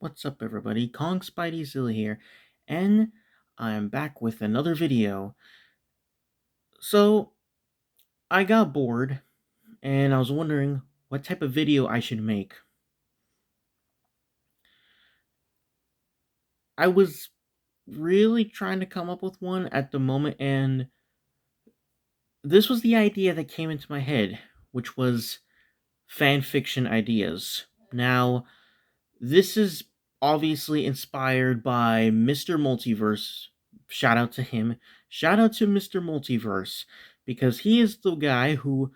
What's up, everybody? Kong Spideyzilla here, and I'm back with another video. So, I got bored, and I was wondering what type of video I should make. I was really trying to come up with one at the moment, and this was the idea that came into my head, which was fan fiction ideas. Now, this is obviously inspired by Mr. Multiverse. Shout out to him. Shout out to Mr. Multiverse because he is the guy who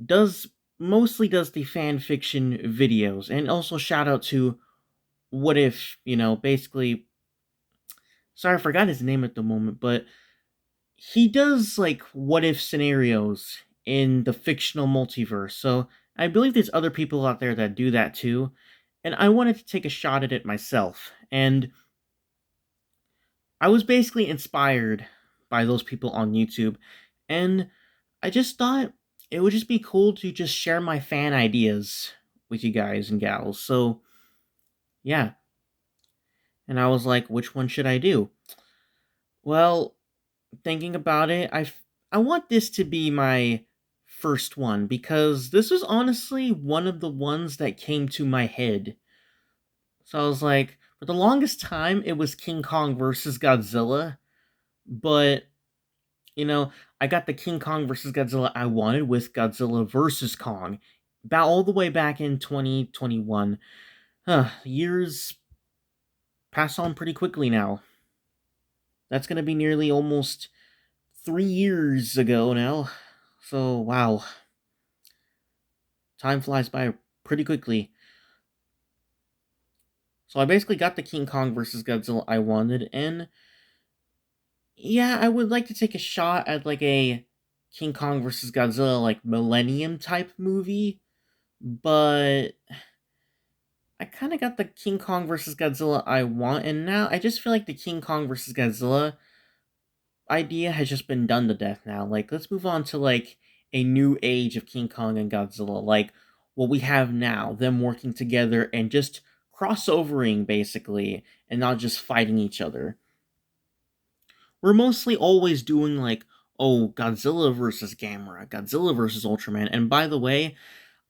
does mostly does the fan fiction videos. And also shout out to What If, basically sorry I forgot his name at the moment, but he does like what if scenarios in the fictional multiverse. So I believe there's other people out there that do that too. And I wanted to take a shot at it myself. And I was basically inspired by those people on YouTube. And I just thought it would just be cool to just share my fan ideas with you guys and gals. So, yeah. And I was like, which one should I do? Well, thinking about it, I want this to be my first one because this was honestly one of the ones that came to my head. So I was like, for the longest time, it was King Kong versus Godzilla, but I got the King Kong versus Godzilla I wanted with Godzilla versus Kong, about all the way back in 2021. Years pass on pretty quickly now. That's gonna be nearly almost 3 years ago now. So wow, time flies by pretty quickly. So I basically got the King Kong versus Godzilla I wanted, and yeah, I would like to take a shot at like a King Kong versus Godzilla like Millennium type movie, but I kind of got the King Kong versus Godzilla I want, and now I just feel like the King Kong versus Godzilla idea has just been done to death now. Like, let's move on to like a new age of King Kong and Godzilla, like what we have now, them working together and just crossovering basically, and not just fighting each other. We're mostly always doing like, oh, Godzilla versus Gamera, Godzilla versus Ultraman, and by the way,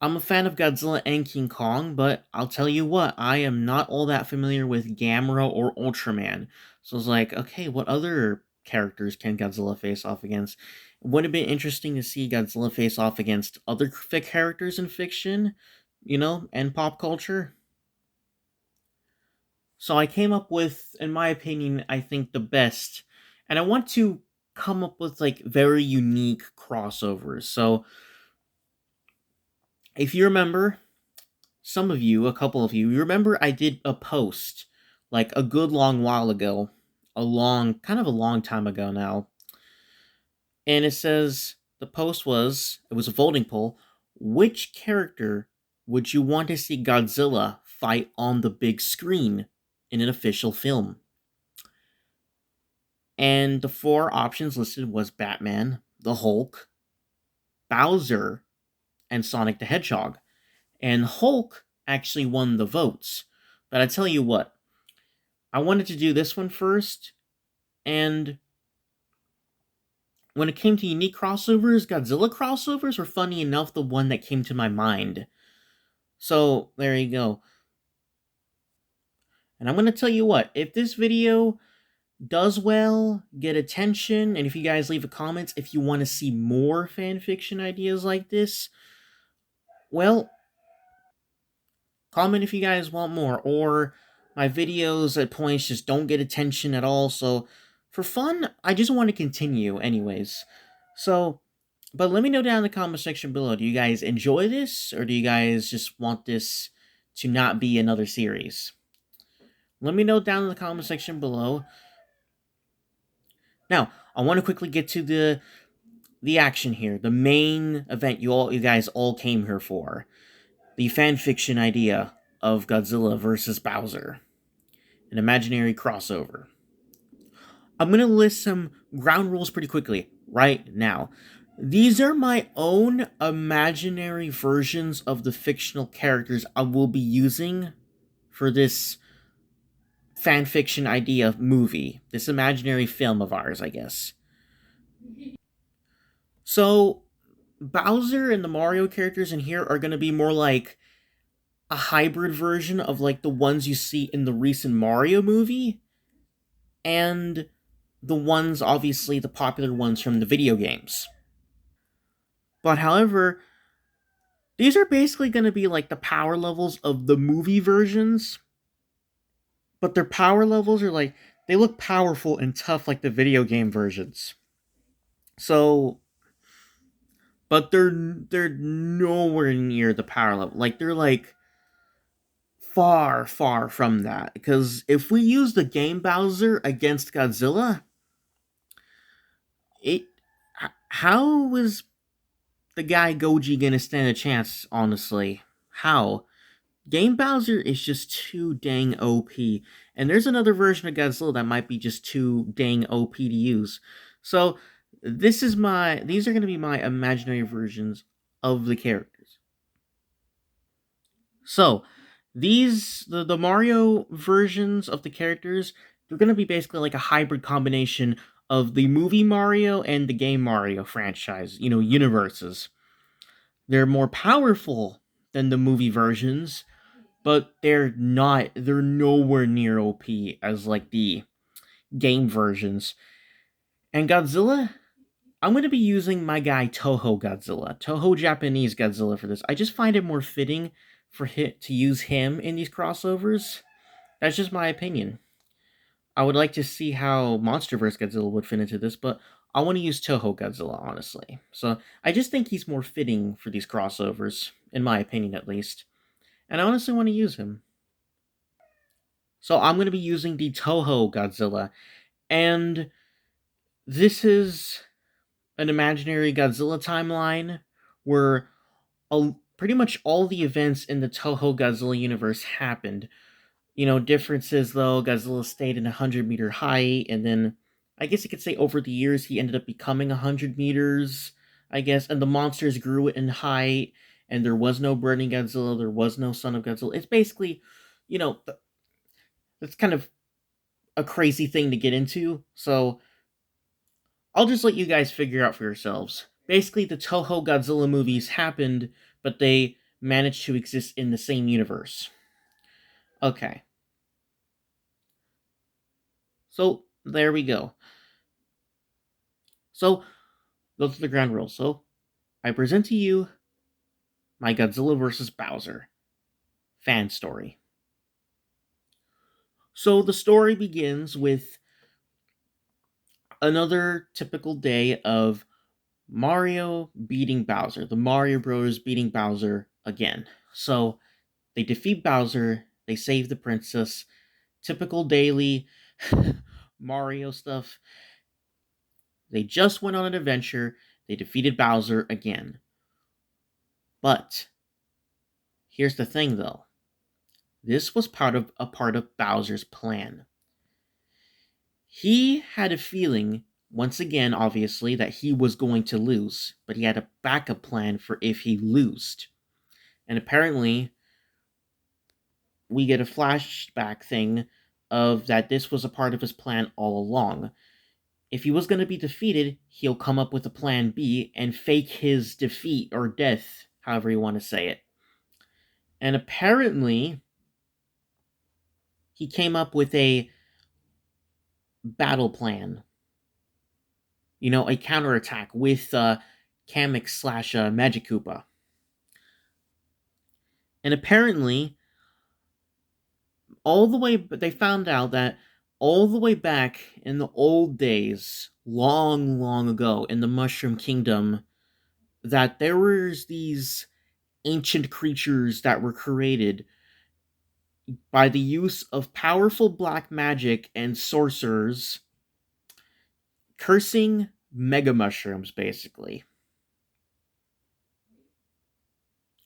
I'm a fan of Godzilla and King Kong, but I'll tell you what, I am not all that familiar with Gamera or Ultraman. So it's like, okay, what other characters can Godzilla face off against? Would it be interesting to see Godzilla face off against other characters in fiction, and pop culture? So I came up with, in my opinion, I think the best, and I want to come up with like very unique crossovers. So if you remember, some of you, a couple of you remember I did a post like a good long while ago, kind of a long time ago now. And it says it was a voting poll. Which character would you want to see Godzilla fight on the big screen in an official film? And the four options listed was Batman, the Hulk, Bowser, and Sonic the Hedgehog. And Hulk actually won the votes. But I tell you what, I wanted to do this one first, and when it came to unique crossovers, Godzilla crossovers were funny enough the one that came to my mind. So, there you go. And I'm going to tell you what, if this video does well, get attention, and if you guys leave a comment if you want to see more fanfiction ideas like this, well, comment if you guys want more, or my videos at points just don't get attention at all, so for fun, I just want to continue anyways. So, but let me know down in the comment section below, do you guys enjoy this, or do you guys just want this to not be another series? Let me know down in the comment section below. Now, I want to quickly get to the action here, the main event you guys all came here for. The fanfiction idea of Godzilla versus Bowser. An imaginary crossover. I'm going to list some ground rules pretty quickly right now. These are my own imaginary versions of the fictional characters I will be using for this fan fiction idea movie, this imaginary film of ours, I guess. So, Bowser and the Mario characters in here are going to be more like a hybrid version of like the ones you see in the recent Mario movie and the ones, obviously, the popular ones from the video games. But however, these are basically going to be like the power levels of the movie versions, but their power levels are like they look powerful and tough like the video game versions. So, but they're nowhere near the power level. Like they're like far, far from that. Because if we use the game Bowser against Godzilla, it how is the guy Goji gonna stand a chance? Honestly, how? Game Bowser is just too dang OP, and there's another version of Godzilla that might be just too dang OP to use. So these are gonna be my imaginary versions of the characters. So the Mario versions of the characters, they're gonna be basically like a hybrid combination of the movie Mario and the game Mario franchise, universes. They're more powerful than the movie versions, but they're nowhere near OP as like the game versions. And Godzilla, I'm going to be using my guy Toho Godzilla, Toho Japanese Godzilla for this. I just find it more fitting for hit to use him in these crossovers. That's just my opinion. I would like to see how Monsterverse Godzilla would fit into this, but I want to use Toho Godzilla, honestly. So I just think he's more fitting for these crossovers, in my opinion at least. And I honestly want to use him. So I'm going to be using the Toho Godzilla. And this is an imaginary Godzilla timeline where pretty much all the events in the Toho Godzilla universe happened. Differences though, Godzilla stayed in 100-meter height, and then I guess you could say over the years he ended up becoming 100 meters, I guess, and the monsters grew in height, and there was no Burning Godzilla, there was no Son of Godzilla. It's basically, you know, that's kind of a crazy thing to get into, so I'll just let you guys figure out for yourselves. Basically, the Toho Godzilla movies happened, but they managed to exist in the same universe. Okay. So, there we go. So, those are the ground rules. So, I present to you my Godzilla vs. Bowser fan story. So, the story begins with another typical day of Mario beating Bowser. The Mario Bros. Beating Bowser again. So, they defeat Bowser, they save the princess. Typical daily Mario stuff. They just went on an adventure, they defeated Bowser again. But here's the thing though. This was a part of Bowser's plan. He had a feeling, once again, obviously, that he was going to lose, but he had a backup plan for if he lost. And apparently, we get a flashback thing of that this was a part of his plan all along. If he was going to be defeated, he'll come up with a plan B and fake his defeat or death, however you want to say it. And apparently, he came up with a battle plan. A counterattack with Kamek slash Magic Koopa. And apparently, they found out that all the way back in the old days, long, long ago, in the Mushroom Kingdom, that there was these ancient creatures that were created by the use of powerful black magic and sorcerers cursing mega mushrooms, basically.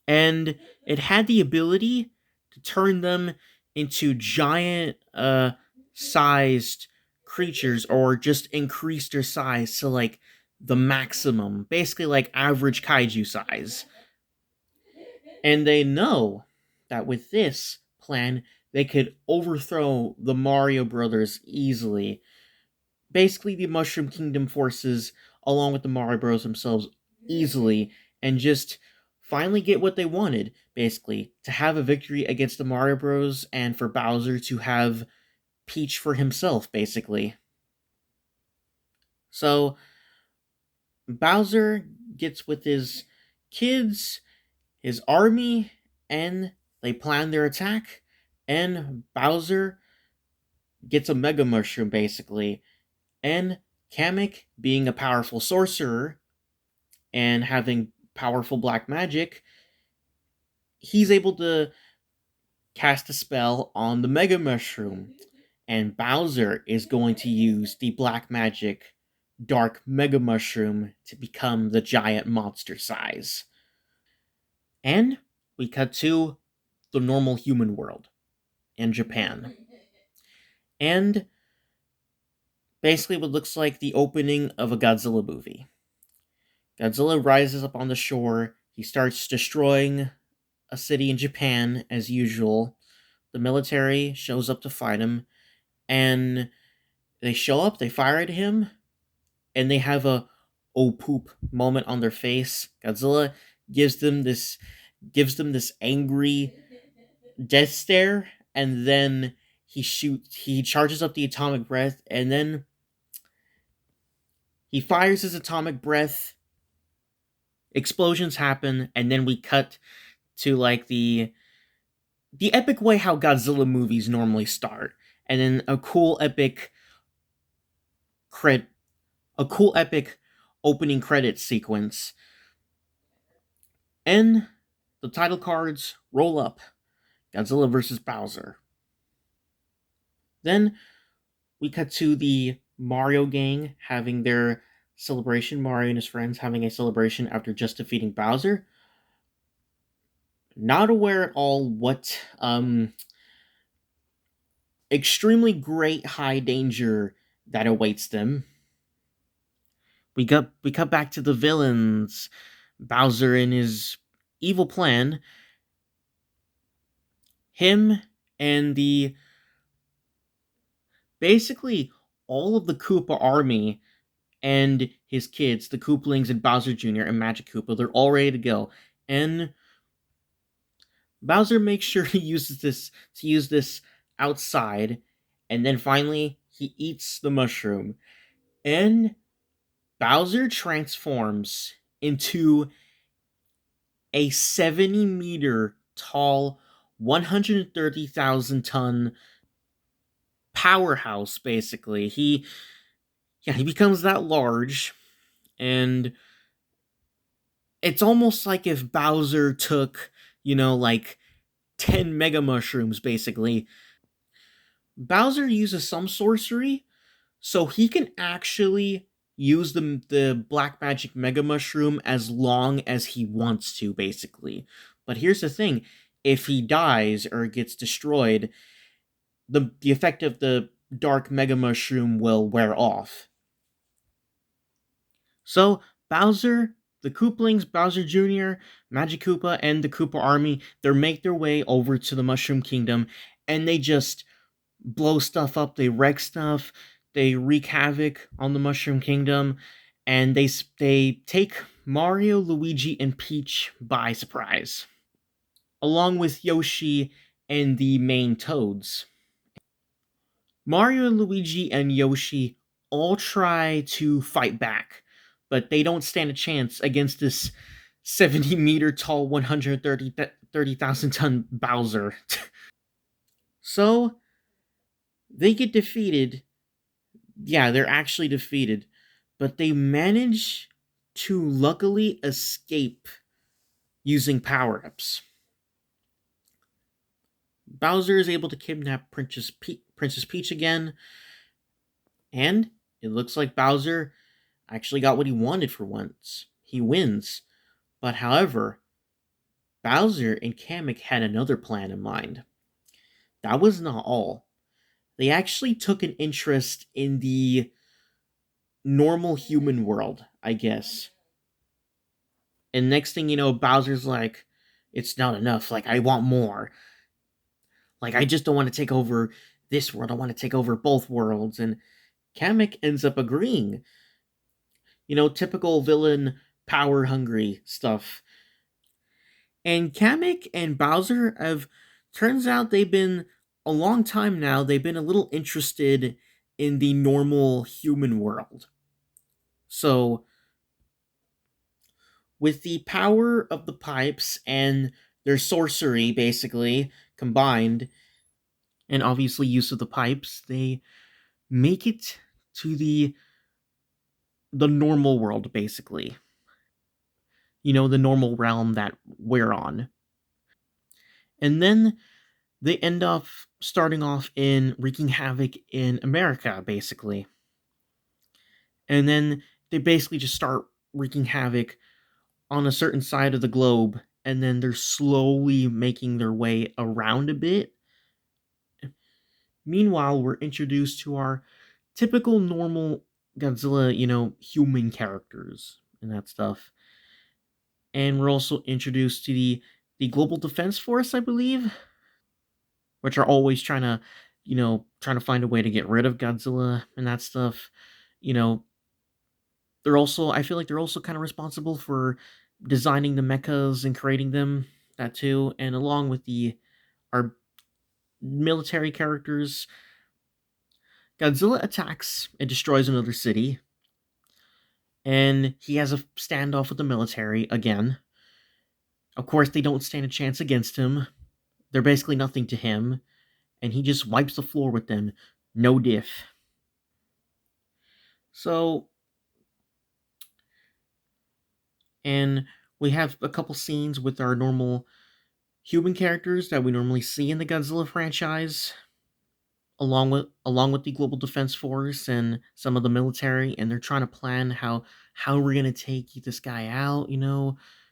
And it had the ability to turn them into giant sized creatures, or just increase their size to like the maximum, basically like average kaiju size. And they know that with this plan, they could overthrow the Mario Brothers easily. Basically, the Mushroom Kingdom forces, along with the Mario Bros. Themselves, easily, and just finally get what they wanted, basically, to have a victory against the Mario Bros. And for Bowser to have Peach for himself, basically. So, Bowser gets with his kids, his army, and they plan their attack, and Bowser gets a Mega Mushroom, basically. And Kamek, being a powerful sorcerer and having powerful black magic, he's able to cast a spell on the Mega Mushroom. And Bowser is going to use the black magic Dark Mega Mushroom to become the giant monster size. And we cut to the normal human world in Japan. And basically what looks like the opening of a Godzilla movie. Godzilla rises up on the shore. He starts destroying a city in Japan as usual. The military shows up to fight him, and they show up, they fire at him, and they have a oh poop moment on their face. Godzilla gives them this angry death stare, and then he charges up the atomic breath, and then he fires his atomic breath. Explosions happen, and then we cut to like the epic way how Godzilla movies normally start, and then a cool epic opening credit sequence, and the title cards roll up. Godzilla vs. Bowser. Then we cut to the Mario gang having their celebration. Mario and his friends having a celebration after just defeating Bowser. Not aware at all what extremely great high danger that awaits them. We cut back to the villains. Bowser and his evil plan. Him and the basically all of the Koopa army and his kids, the Koopalings and Bowser Jr. and Magic Koopa, they're all ready to go. And Bowser makes sure he use this outside, and then finally he eats the mushroom. And Bowser transforms into a 70-meter tall, 130,000 ton powerhouse, basically. He becomes that large, and it's almost like if Bowser took, like 10 mega mushrooms, basically. Bowser uses some sorcery, so he can actually use the black magic mega mushroom as long as he wants to, basically. But here's the thing: if he dies or gets destroyed, the effect of the dark mega mushroom will wear off. So Bowser, the Koopalings, Bowser Jr., Magic Koopa, and the Koopa Army, they make their way over to the Mushroom Kingdom, and they just blow stuff up, they wreck stuff, they wreak havoc on the Mushroom Kingdom, and they take Mario, Luigi, and Peach by surprise, along with Yoshi and the main Toads. Mario, Luigi, and Yoshi all try to fight back, but they don't stand a chance against this 70-meter tall, 130,000 ton Bowser. So they get defeated. Yeah, they're actually defeated, but they manage to luckily escape using power-ups. Bowser is able to kidnap Princess Peach again, and it looks like Bowser actually got what he wanted for once. He wins. But however, Bowser and Kamek had another plan in mind. That was not all. They actually took an interest in the normal human world, I guess. And next thing you know, Bowser's like, it's not enough, like, I want more. Like, I just don't want to take over this world. I want to take over both worlds. And Kamek ends up agreeing. Typical villain, power hungry stuff. And Kamek and Bowser have, turns out they've been, a long time now, they've been a little interested in the normal human world. So, with the power of the pipes and their sorcery basically combined, and obviously use of the pipes, they make it to the normal world basically. The normal realm that we're on. And then they end up starting off in wreaking havoc in America basically. And then they basically just start wreaking havoc on a certain side of the globe, and then they're slowly making their way around a bit. Meanwhile, we're introduced to our typical normal Godzilla, human characters and that stuff. And we're also introduced to the Global Defense Force, I believe, which are always trying to find a way to get rid of Godzilla and that stuff. You know, they're also, I feel like they're also kind of responsible for designing the mechas and creating them, that too, and along with the our military characters. Godzilla attacks and destroys another city, and he has a standoff with the military again. Of course, they don't stand a chance against him. They're basically nothing to him, and he just wipes the floor with them. No diff. So, and we have a couple scenes with our normal human characters that we normally see in the Godzilla franchise, along with the Global Defense Force and some of the military, and they're trying to plan how we're gonna take this guy out.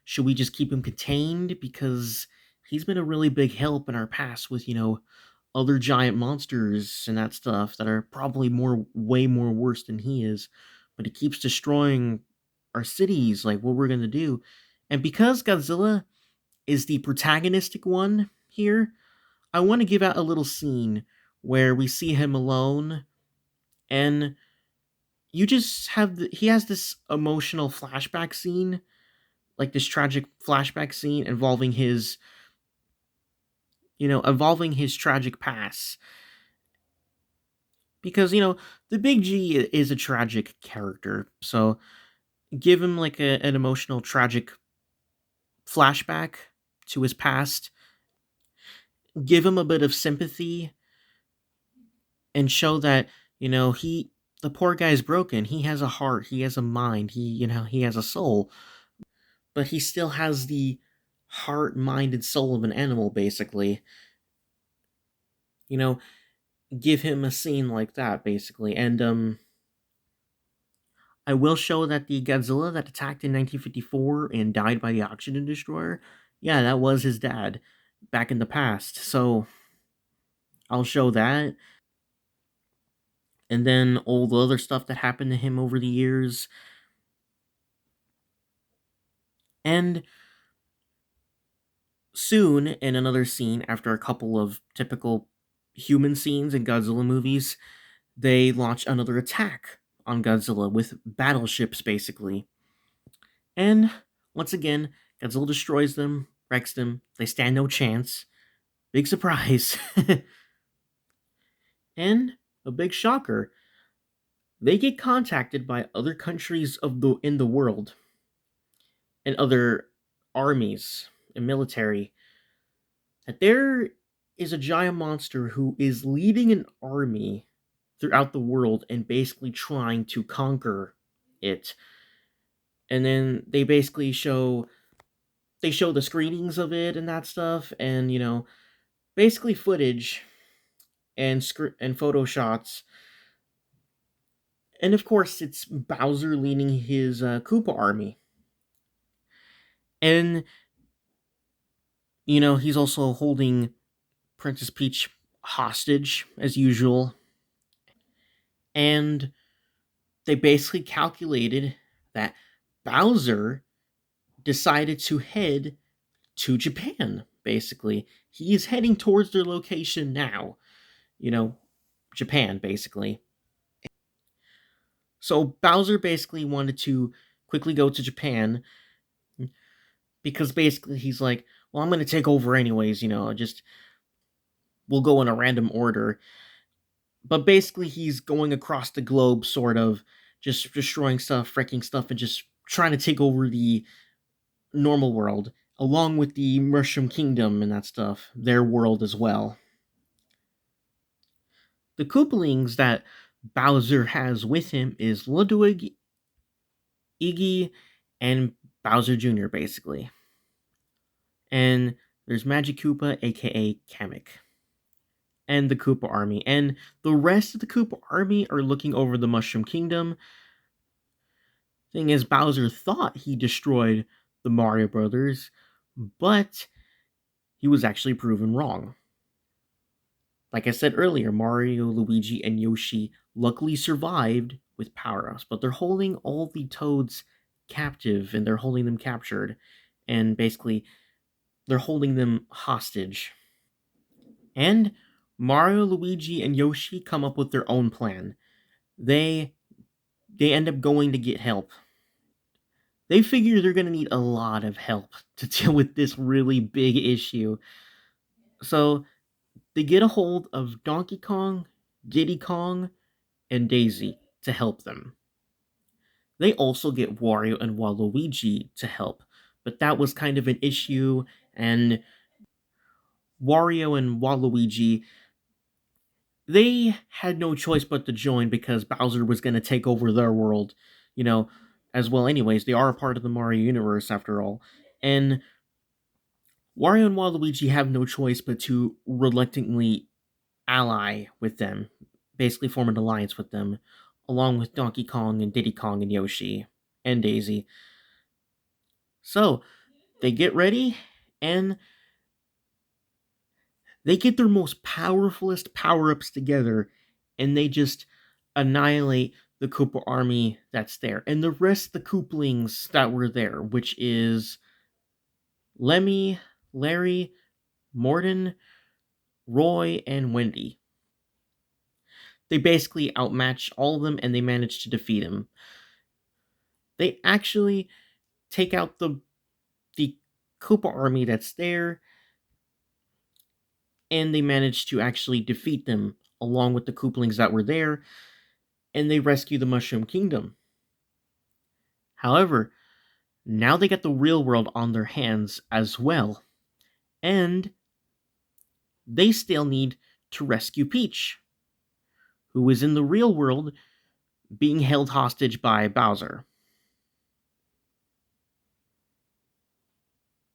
Should we just keep him contained because he's been a really big help in our past with other giant monsters and that stuff that are probably way more worse than he is, but he keeps destroying our cities. Like, what we're gonna do? And because Godzilla is the protagonistic one here, I want to give out a little scene where we see him alone, and you just have he has this emotional flashback scene, like this tragic flashback scene involving his tragic past. Because the Big G is a tragic character, so give him like an emotional tragic flashback to his past, give him a bit of sympathy, and show that he the poor guy's broken. He has a heart, he has a mind, he has a soul, but he still has the heart, mind, and soul of an animal basically. you know give him a scene like that basically. And I will show that the Godzilla that attacked in 1954 and died by the oxygen destroyer, yeah, that was his dad back in the past. So I'll show that, and then all the other stuff that happened to him over the years. And soon, in another scene, after a couple of typical human scenes in Godzilla movies, they launch another attack on Godzilla with battleships, basically. And once again, Godzilla destroys them, wrecks them. They stand no chance. Big surprise. And a big shocker, they get contacted by other countries in the world and other armies and military that there is a giant monster who is leading an army throughout the world and basically trying to conquer it. And then they show the screenings of it and that stuff, and basically footage and photo shots. And of course, it's Bowser leading his Koopa army. And he's also holding Princess Peach hostage as usual. And they basically calculated that Bowser decided to head to Japan basically. He is heading towards their location now. You know, Japan, basically. So Bowser basically wanted to quickly go to Japan because basically he's like, well, I'm going to take over anyways, just we'll go in a random order. But basically he's going across the globe, sort of, just destroying stuff, wrecking stuff, and just trying to take over the normal world, along with the Mushroom Kingdom and that stuff, their world as well. The Koopalings that Bowser has with him is Ludwig, Iggy, and Bowser Jr., basically. And there's Magic Koopa, aka Kamek, and the Koopa Army. And the rest of the Koopa Army are looking over the Mushroom Kingdom. Thing is, Bowser thought he destroyed the Mario Brothers, but he was actually proven wrong. Like I said earlier, Mario, Luigi, and Yoshi luckily survived with power ups, but they're holding all the Toads captive and they're holding them captured. And basically, they're holding them hostage. And Mario, Luigi, and Yoshi come up with their own plan. They they end up going to get help. They figure they're going to need a lot of help to deal with this really big issue. So they get a hold of Donkey Kong, Diddy Kong, and Daisy to help them. They also get Wario and Waluigi to help, but that was kind of an issue, and Wario and Waluigi, they had no choice but to join because Bowser was going to take over their world, you know, as well. Anyways, they are a part of the Mario universe after all. And Wario and Waluigi have no choice but to reluctantly ally with them, basically form an alliance with them, along with Donkey Kong and Diddy Kong and Yoshi and Daisy. So they get ready and they get their most powerfulest power ups together and they just annihilate the Koopa army that's there. And the rest of the Koopalings that were there, which is Lemmy, Larry, Morton, Roy, and Wendy. They basically outmatch all of them and they manage to defeat him. They actually take out the Koopa army that's there and they manage to actually defeat them along with the Koopalings that were there and they rescue the Mushroom Kingdom. However, now they get the real world on their hands as well, and they still need to rescue Peach, who is in the real world being held hostage by Bowser.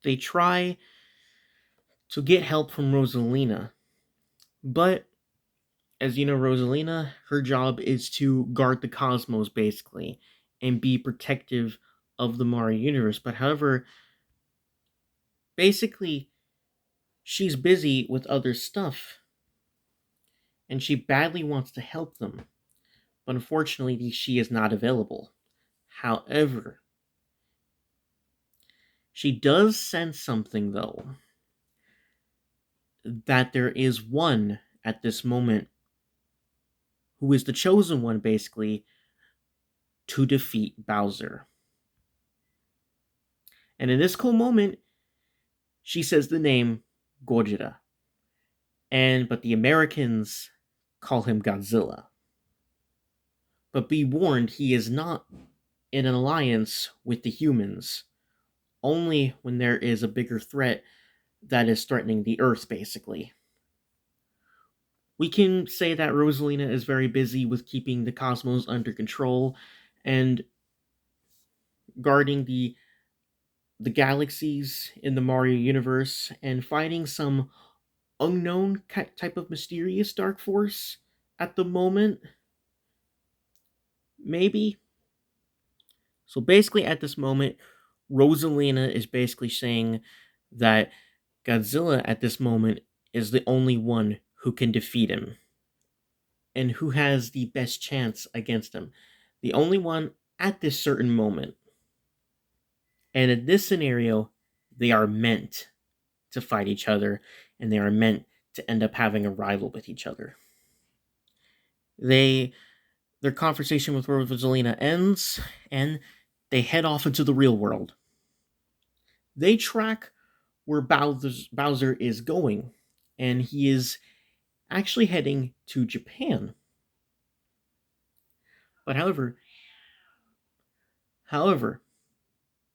They try to get help from Rosalina, but as you know, Rosalina, her job is to guard the cosmos basically and be protective of the Mario universe. But however, basically, she's busy with other stuff and she badly wants to help them. But unfortunately, she is not available. However, she does sense something though, that there is one at this moment who is the chosen one basically to defeat Bowser. And in this cool moment, she says the name Gojira. But the Americans call him Godzilla. But be warned, he is not in an alliance with the humans. Only when there is a bigger threat that is threatening the Earth, basically. We can say that Rosalina is very busy with keeping the cosmos under control and guarding the galaxies in the Mario universe and fighting some unknown type of mysterious dark force at the moment. Maybe. So basically, at this moment, Rosalina is basically saying that Godzilla at this moment is the only one who can defeat him and who has the best chance against him. The only one at this certain moment. And in this scenario, they are meant to fight each other, and they are meant to end up having a rival with each other. They Their conversation with Rosalina ends, and they head off into the real world. They track where Bowser is going, and he is actually heading to Japan. But however,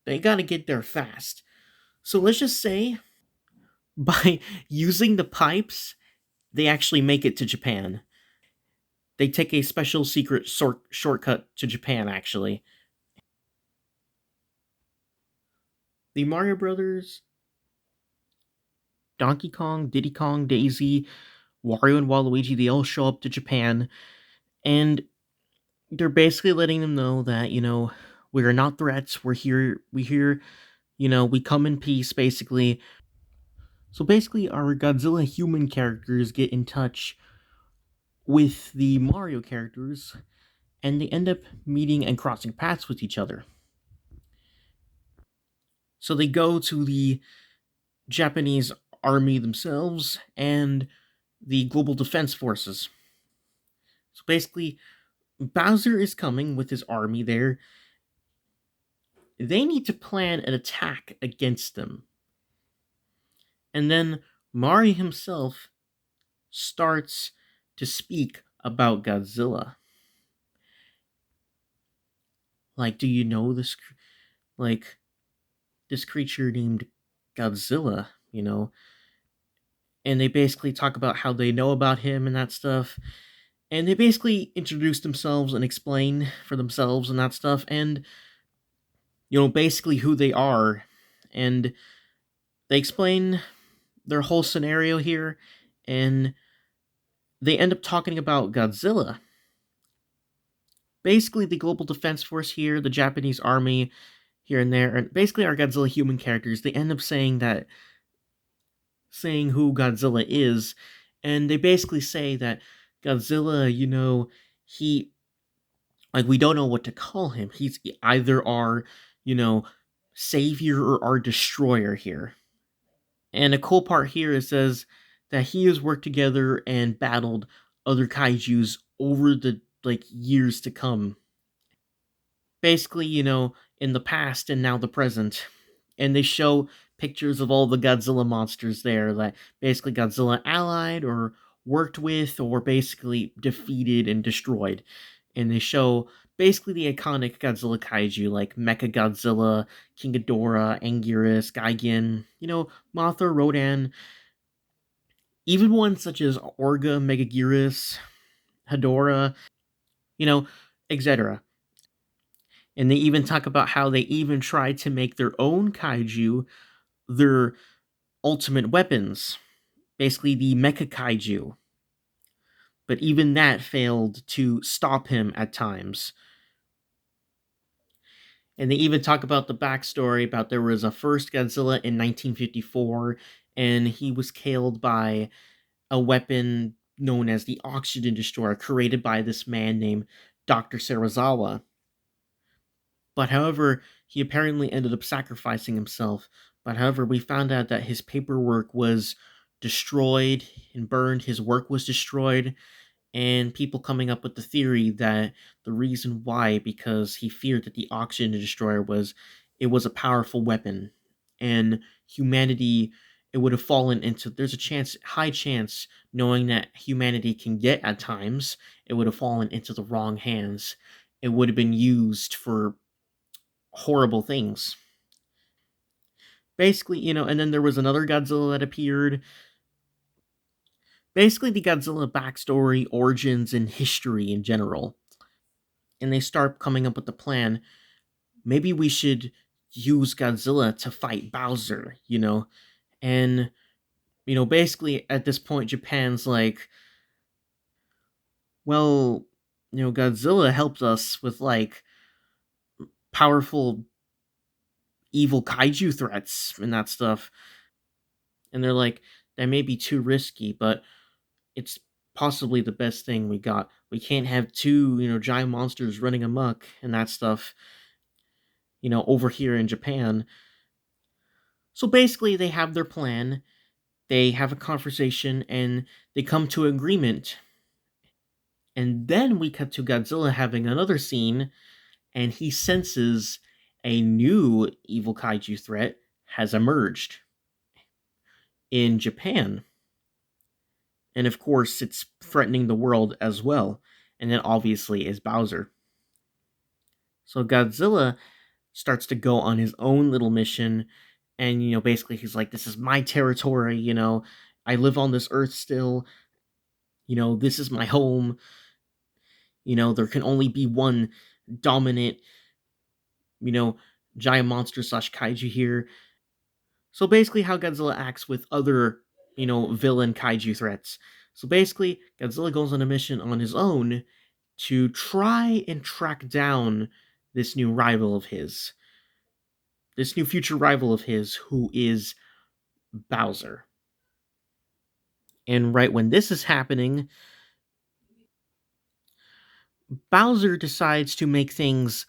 they got to get there fast. So let's just say by using the pipes, they actually make it to Japan. They take a special secret shortcut to Japan, actually. The Mario Brothers, Donkey Kong, Diddy Kong, Daisy, Wario, and Waluigi, they all show up to Japan, and they're basically letting them know that, we are not threats. We come in peace, basically. So basically, our Godzilla human characters get in touch with the Mario characters, and they end up meeting and crossing paths with each other. So they go to the Japanese army themselves and the global defense forces. So basically, Bowser is coming with his army there. They need to plan an attack against them. And then Mario himself starts to speak about Godzilla. Like, do you know this? Like, this creature named Godzilla, And they basically talk about how they know about him and that stuff. And they basically introduce themselves and explain for themselves and that stuff. And, basically who they are. And they explain their whole scenario here. And they end up talking about Godzilla. Basically, the Global Defense Force here, the Japanese army here and there, and basically our Godzilla human characters, they end up saying who Godzilla is, and they basically say that Godzilla, he, like, we don't know what to call him. He's either our, you know, savior or our destroyer here. And a cool part here is says that he has worked together and battled other kaijus over the years to come. Basically, in the past and now the present. And they show pictures of all the Godzilla monsters there that basically Godzilla allied or worked with or basically defeated and destroyed. And they show basically the iconic Godzilla kaiju like Mecha Godzilla, King Ghidorah, Anguirus, Gigan, Mothra, Rodan, even ones such as Orga, Megaguirus, Hedorah, etc. And they even talk about how they even tried to make their own kaiju their ultimate weapons, basically the Mecha Kaiju. But even that failed to stop him at times. And they even talk about the backstory about there was a first Godzilla in 1954, and he was killed by a weapon known as the Oxygen Destroyer, created by this man named Dr. Serizawa. But however, he apparently ended up sacrificing himself. But however, we found out that his paperwork was destroyed and burned, his work was destroyed, and people coming up with the theory that the reason why, because he feared that the Oxygen Destroyer was a powerful weapon, and humanity, it would have fallen into, there's a chance, high chance, knowing that humanity can get at times, it would have fallen into the wrong hands. It would have been used for horrible things. Basically, and then there was another Godzilla that appeared. Basically, the Godzilla backstory, origins, and history in general. And they start coming up with the plan. Maybe we should use Godzilla to fight Bowser, And, basically at this point, Japan's like, well, Godzilla helped us with, powerful evil kaiju threats and that stuff. And they're like, that may be too risky, but it's possibly the best thing we got. We can't have two, giant monsters running amok and that stuff, over here in Japan. So basically, they have their plan, they have a conversation, and they come to agreement. And then we cut to Godzilla having another scene, and he senses a new evil kaiju threat has emerged in Japan. And of course, it's threatening the world as well. And then obviously is Bowser. So Godzilla starts to go on his own little mission. And, basically he's like, this is my territory, I live on this earth still. This is my home. There can only be one dominant, you know, giant monster slash kaiju here. So basically, how Godzilla acts with other, villain kaiju threats. So basically, Godzilla goes on a mission on his own to try and track down this new rival of his, this new future rival of his, who is Bowser. And right when this is happening, Bowser decides to make things,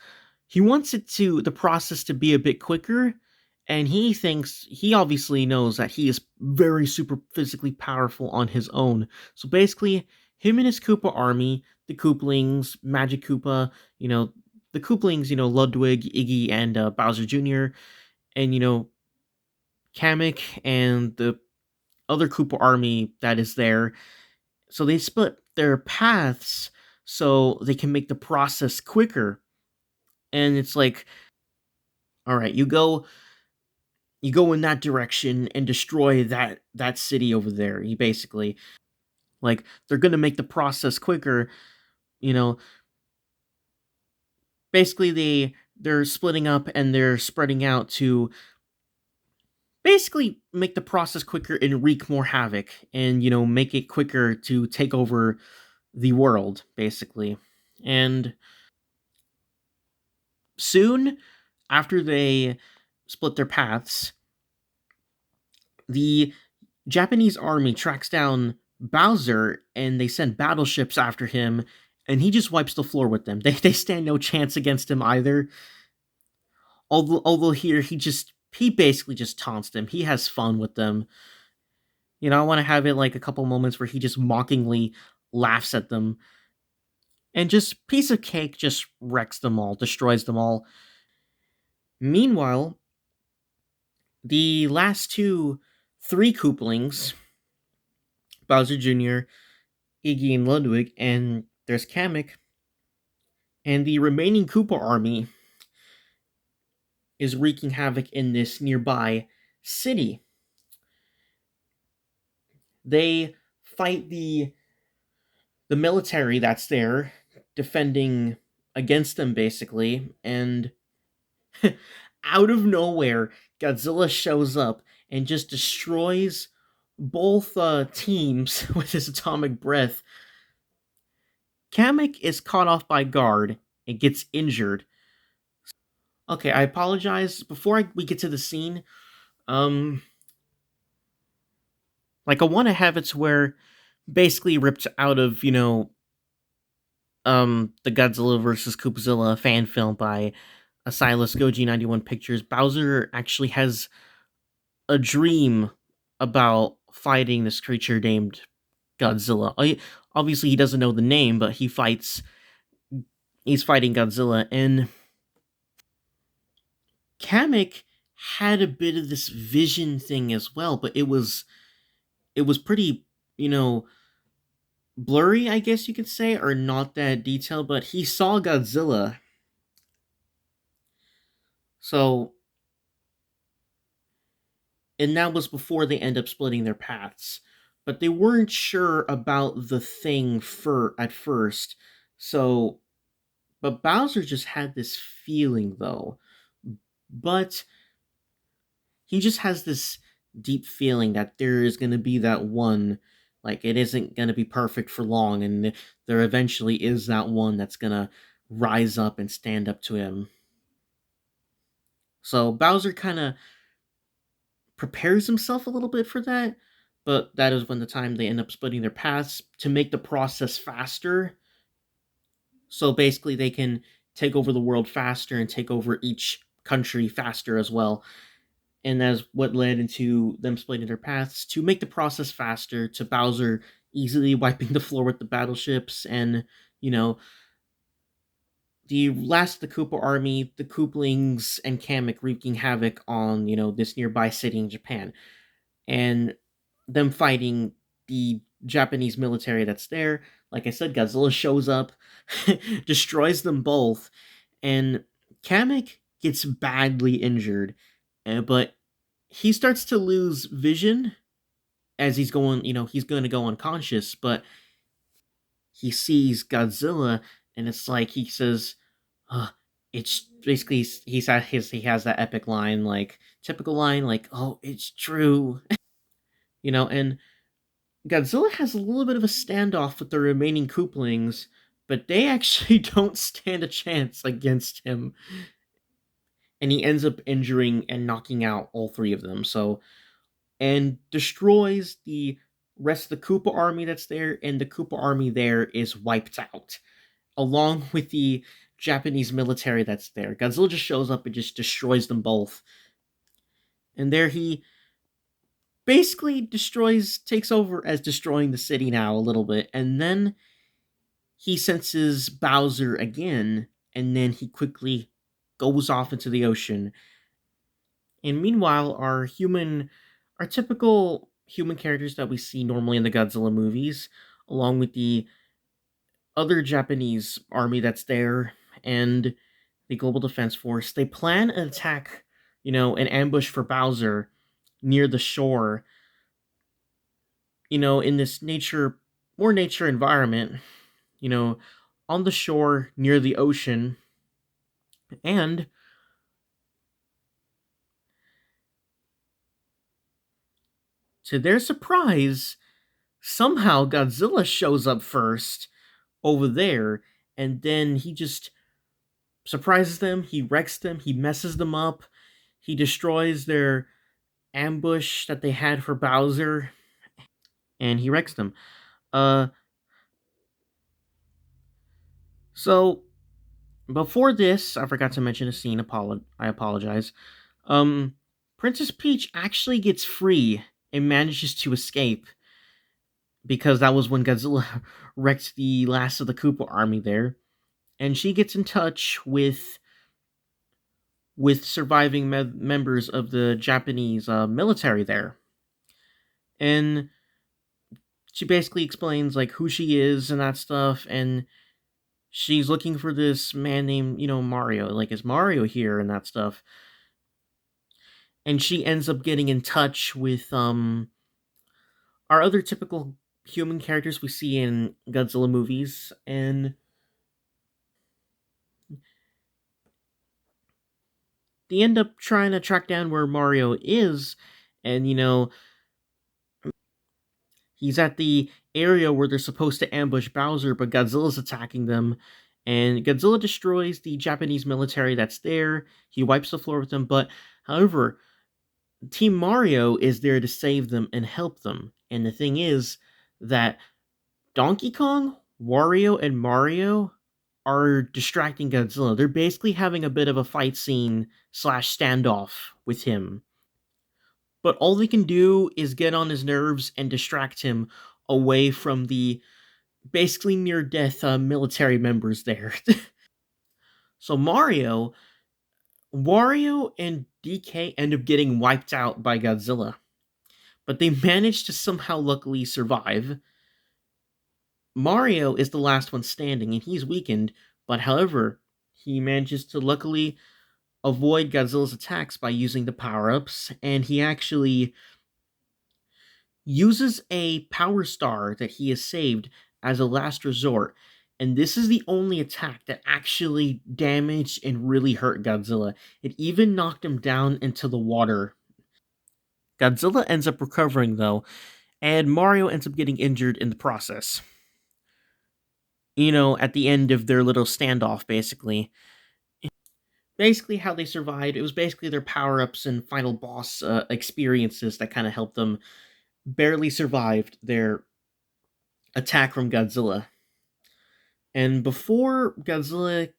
he wants the process to be a bit quicker, and he obviously knows that he is very super physically powerful on his own. So basically, him and his Koopa army, the Kooplings, Magic Koopa, the Kooplings, Ludwig, Iggy, and Bowser Jr., and Kamek and the other Koopa army that is there. So they split their paths so they can make the process quicker. And it's like, all right, you go in that direction and destroy that city over there. You basically, like, they're going to make the process quicker, you know. Basically they're splitting up and they're spreading out to basically make the process quicker and wreak more havoc, and make it quicker to take over the world basically. And soon after they split their paths, the Japanese army tracks down Bowser and they send battleships after him, and he just wipes the floor with them. They stand no chance against him either. Although here he basically just taunts them. He has fun with them. I want to have it like a couple moments where he just mockingly laughs at them, and just piece of cake just wrecks them all, destroys them all. Meanwhile, the last three Kooplings, Bowser Jr., Iggy, and Ludwig, and there's Kamek, and the remaining Koopa army is wreaking havoc in this nearby city. They fight the military that's there, defending against them basically, and out of nowhere, Godzilla shows up and just destroys both teams with his atomic breath. Kamek is caught off by guard and gets injured. Okay, I apologize. Before we get to the scene, um, like, I want to have it to where basically ripped out of the Godzilla versus Koopzilla fan film by Silas Goji 91 Pictures. Bowser actually has a dream about fighting this creature named Godzilla. Obviously, he doesn't know the name, but he's fighting Godzilla, and Kamek had a bit of this vision thing as well, but it was pretty, you know, blurry, I guess you could say, or not that detailed, but he saw Godzilla. So, and that was before they end up splitting their paths. But they weren't sure about the thing at first. So, but Bowser just had this feeling though. But he just has this deep feeling that there is going to be that one, like, it isn't going to be perfect for long, and there eventually is that one that's going to rise up and stand up to him. So Bowser kind of prepares himself a little bit for that, but that is when the time they end up splitting their paths to make the process faster. So basically, they can take over the world faster and take over each country faster as well. and that's what led into them splitting their paths to make the process faster, to Bowser easily wiping the floor with the battleships, and you know the last of the Koopa army, the Kooplings and Kamek wreaking havoc on this nearby city in Japan, and them fighting the Japanese military that's there. Like I said, Godzilla shows up, destroys them both, and Kamek gets badly injured, but he starts to lose vision as he's going. He's going to go unconscious, but he sees Godzilla, and it's like he says, it's basically he has that epic line, like typical line, like, "Oh, it's true," and Godzilla has a little bit of a standoff with the remaining Kooplings, but they actually don't stand a chance against him, and he ends up injuring and knocking out all three of them. So, and destroys the rest of the Koopa army that's there, and the Koopa army there is wiped out, along with the Japanese military that's there. Godzilla just shows up and just destroys them both. And there he basically takes over as destroying the city now a little bit. And then he senses Bowser again, and then he quickly goes off into the ocean. And meanwhile, our typical human characters that we see normally in the Godzilla movies, along with the other Japanese army that's there and the Global Defense Force, they plan an attack, an ambush for Bowser near the shore, in this more nature environment, you know, on the shore near the ocean. And to their surprise, somehow Godzilla shows up first over there, and then he just surprises them, he wrecks them, he messes them up, he destroys their ambush that they had for Bowser, and he wrecks them. Uh, so before this, I forgot to mention a scene. I apologize. Um, Princess Peach actually gets free and manages to escape because that was when Godzilla wrecked the last of the Koopa army there, and she gets in touch with surviving members of the Japanese military there, and she basically explains like who she is and that stuff, and she's looking for this man named Mario, like is Mario here and that stuff, and she ends up getting in touch with our other typical human characters we see in Godzilla movies, and they end up trying to track down where Mario is, and he's at the area where they're supposed to ambush Bowser, but Godzilla's attacking them. And Godzilla destroys the Japanese military that's there. He wipes the floor with them, but however, Team Mario is there to save them and help them. And the thing is that Donkey Kong, Wario, and Mario are distracting Godzilla. They're basically having a bit of a fight scene slash standoff with him. But all they can do is get on his nerves and distract him away from the basically near death military members there. So Wario, and DK end up getting wiped out by Godzilla, but they manage to somehow luckily survive. Mario is the last one standing, and he's weakened, but however, he manages to luckily avoid Godzilla's attacks by using the power ups, and he actually uses a power star that he has saved as a last resort. And this is the only attack that actually damaged and really hurt Godzilla. It even knocked him down into the water. Godzilla ends up recovering though, and Mario ends up getting injured in the process. At the end of their little standoff, basically. Basically, how they survived, it was basically their power ups and final boss experiences that kind of helped them barely survived their attack from Godzilla. And before Godzilla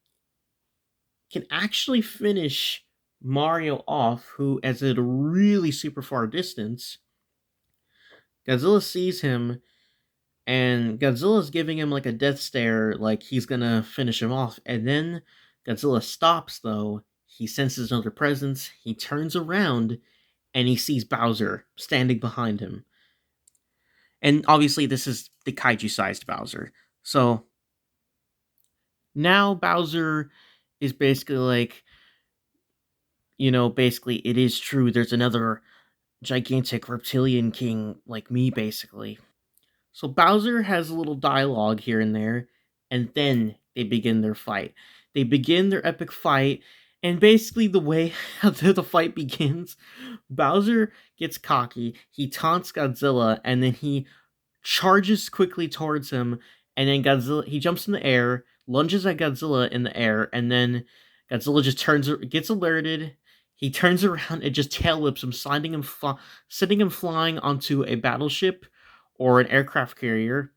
can actually finish Mario off, who is at a really super far distance. Godzilla sees him, and Godzilla's giving him like a death stare, like he's gonna finish him off. And then Godzilla stops, though. He senses another presence. He turns around, and he sees Bowser standing behind him. And obviously, this is the kaiju sized Bowser. So now Bowser is basically like, basically, it is true. There's another gigantic reptilian king like me, basically. So Bowser has a little dialogue here and there, and then they begin their fight. They begin their epic fight, and basically the way how the fight begins, Bowser gets cocky, he taunts Godzilla, and then he charges quickly towards him, and then Godzilla he jumps in the air, lunges at Godzilla in the air, and then Godzilla just gets alerted. He turns around and just tail whips him, sending him flying onto a battleship or an aircraft carrier,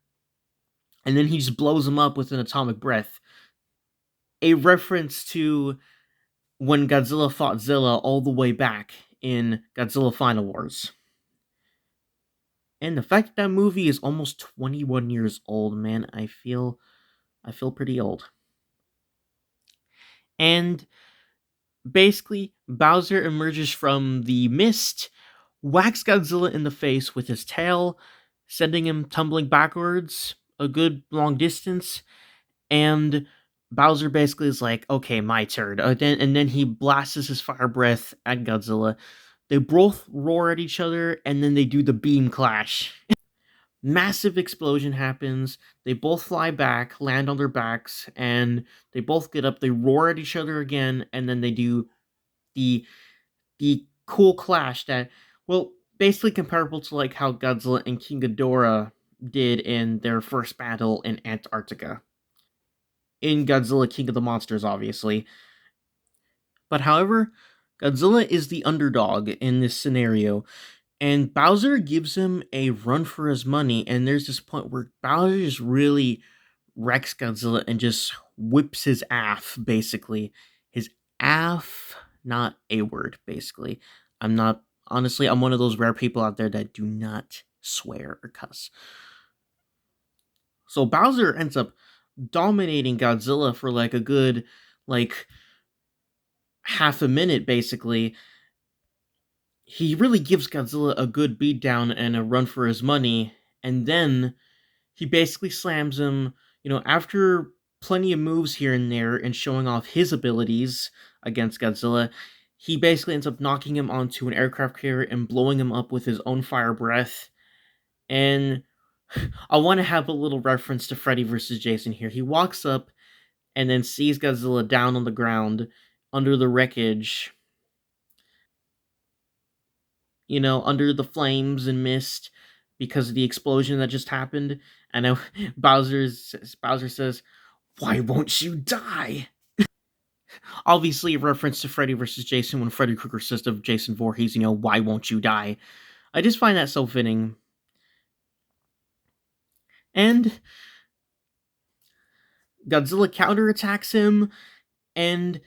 and then he just blows him up with an atomic breath. A reference to when Godzilla fought Zilla all the way back in Godzilla Final Wars. And the fact that movie is almost 21 years old, man, I feel pretty old. And basically, Bowser emerges from the mist, whacks Godzilla in the face with his tail, sending him tumbling backwards a good long distance. And Bowser basically is like, okay, my turn. And then he blasts his fire breath at Godzilla. They both roar at each other, and then they do the beam clash. Massive explosion happens. They both fly back, land on their backs, and they both get up. They roar at each other again, and then they do the the cool clash that, well, basically comparable to like how Godzilla and King Ghidorah did in their first battle in Antarctica. In Godzilla King of the Monsters, obviously. But however, Godzilla is the underdog in this scenario, and Bowser gives him a run for his money, and there's this point where Bowser just really wrecks Godzilla and just whips his aff, basically. His aff, not a word, basically. I'm not, honestly, I'm one of those rare people out there that do not swear or cuss. So Bowser ends up dominating Godzilla for like a good, like, half a minute, basically. He really gives Godzilla a good beatdown and a run for his money, and then he basically slams him, after plenty of moves here and there and showing off his abilities against Godzilla. He basically ends up knocking him onto an aircraft carrier and blowing him up with his own fire breath. And I want to have a little reference to Freddy vs. Jason here. He walks up and then sees Godzilla down on the ground under the wreckage, under the flames and mist because of the explosion that just happened. And now Bowser says, "Why won't you die?" Obviously, a reference to Freddy vs. Jason when Freddy Krueger says to Jason Voorhees, "Why won't you die?" I just find that so fitting. And Godzilla counterattacks him, and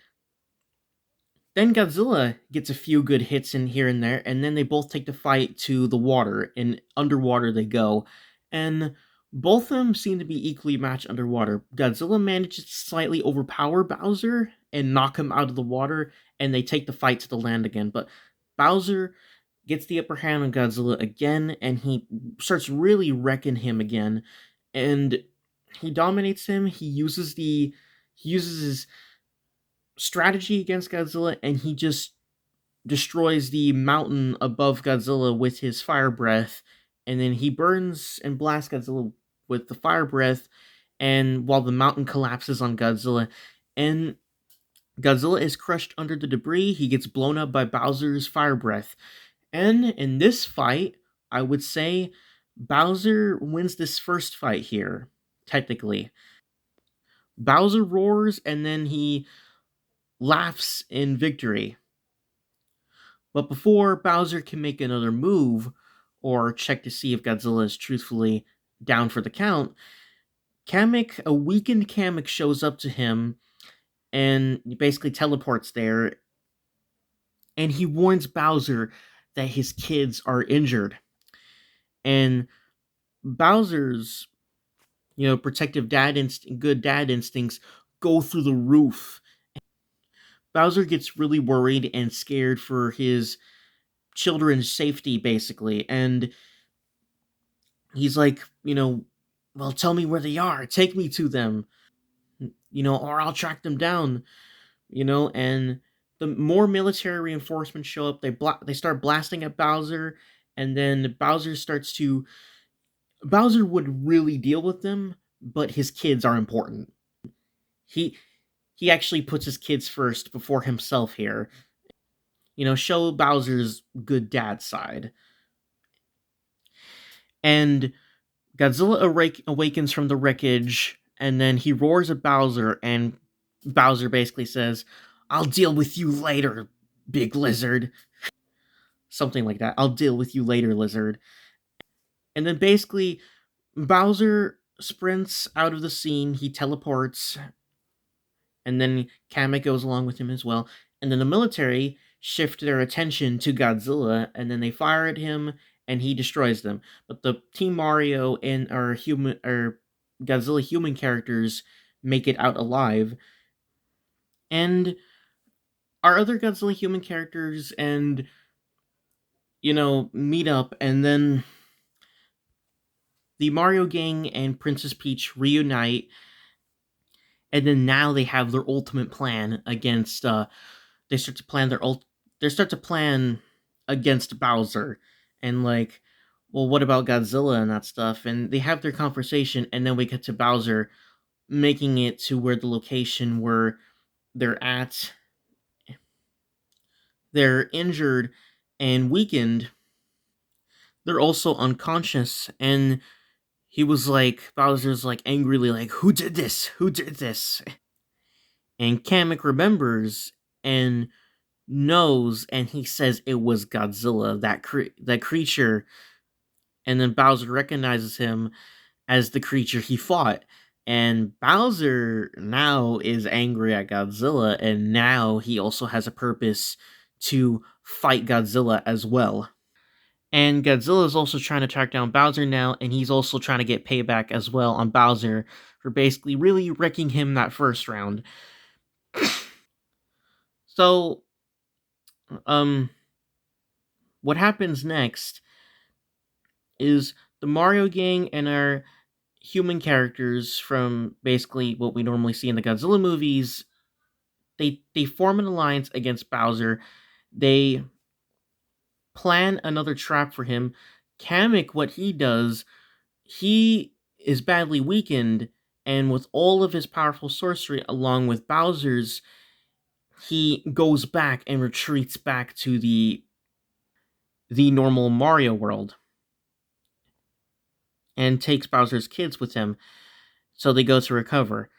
then Godzilla gets a few good hits in here and there, and then they both take the fight to the water, and underwater they go. And both of them seem to be equally matched underwater. Godzilla manages to slightly overpower Bowser and knock him out of the water, and they take the fight to the land again. But Bowser gets the upper hand on Godzilla again, and he starts really wrecking him again. And he dominates him. He uses his strategy against Godzilla, and he just destroys the mountain above Godzilla with his fire breath, and then he burns and blasts Godzilla with the fire breath, and while the mountain collapses on Godzilla, and Godzilla is crushed under the debris, he gets blown up by Bowser's fire breath. And in this fight, I would say Bowser wins this first fight here, technically. Bowser roars and then he laughs in victory. But before Bowser can make another move or check to see if Godzilla is truthfully down for the count, a weakened Kamek shows up to him and he basically teleports there. and he warns Bowser that his kids are injured. And Bowser's, protective good dad instincts go through the roof. Bowser gets really worried and scared for his children's safety, basically, and he's like, well, tell me where they are, take me to them, or I'll track them down, and the more military reinforcements show up, they start blasting at Bowser, and then Bowser would really deal with them, but his kids are important. He he actually puts his kids first before himself here. Show Bowser's good dad side. And Godzilla awakens from the wreckage, and then he roars at Bowser, and Bowser basically says, "I'll deal with you later, big lizard." Something like that. "I'll deal with you later, lizard." And then basically, Bowser sprints out of the scene, he teleports, and then Kamek goes along with him as well. And then the military shift their attention to Godzilla, and then they fire at him, and he destroys them. But the Team Mario and our Godzilla human characters make it out alive, and our other Godzilla human characters and meet up, and then the Mario gang and Princess Peach reunite, and then now they have their ultimate plan against they start to plan they start to plan against Bowser, and like, well, what about Godzilla and that stuff? And they have their conversation, and then we get to Bowser making it to where the location where they're at. They're injured and weakened. They're also unconscious, and Bowser's like angrily like, "Who did this? Who did this?" And Kamek remembers and knows, and he says it was Godzilla, that creature. And then Bowser recognizes him as the creature he fought. And Bowser now is angry at Godzilla, and now he also has a purpose to fight Godzilla as well. And Godzilla is also trying to track down Bowser now, and he's also trying to get payback as well on Bowser for basically really wrecking him that first round. So, um, what happens next is the Mario gang and our human characters from basically what we normally see in the Godzilla movies, they form an alliance against Bowser. They plan another trap for him. Kamek, what he does, he is badly weakened, and with all of his powerful sorcery along with Bowser's, he goes back and retreats back to the normal Mario world and takes Bowser's kids with him. So they go to recover.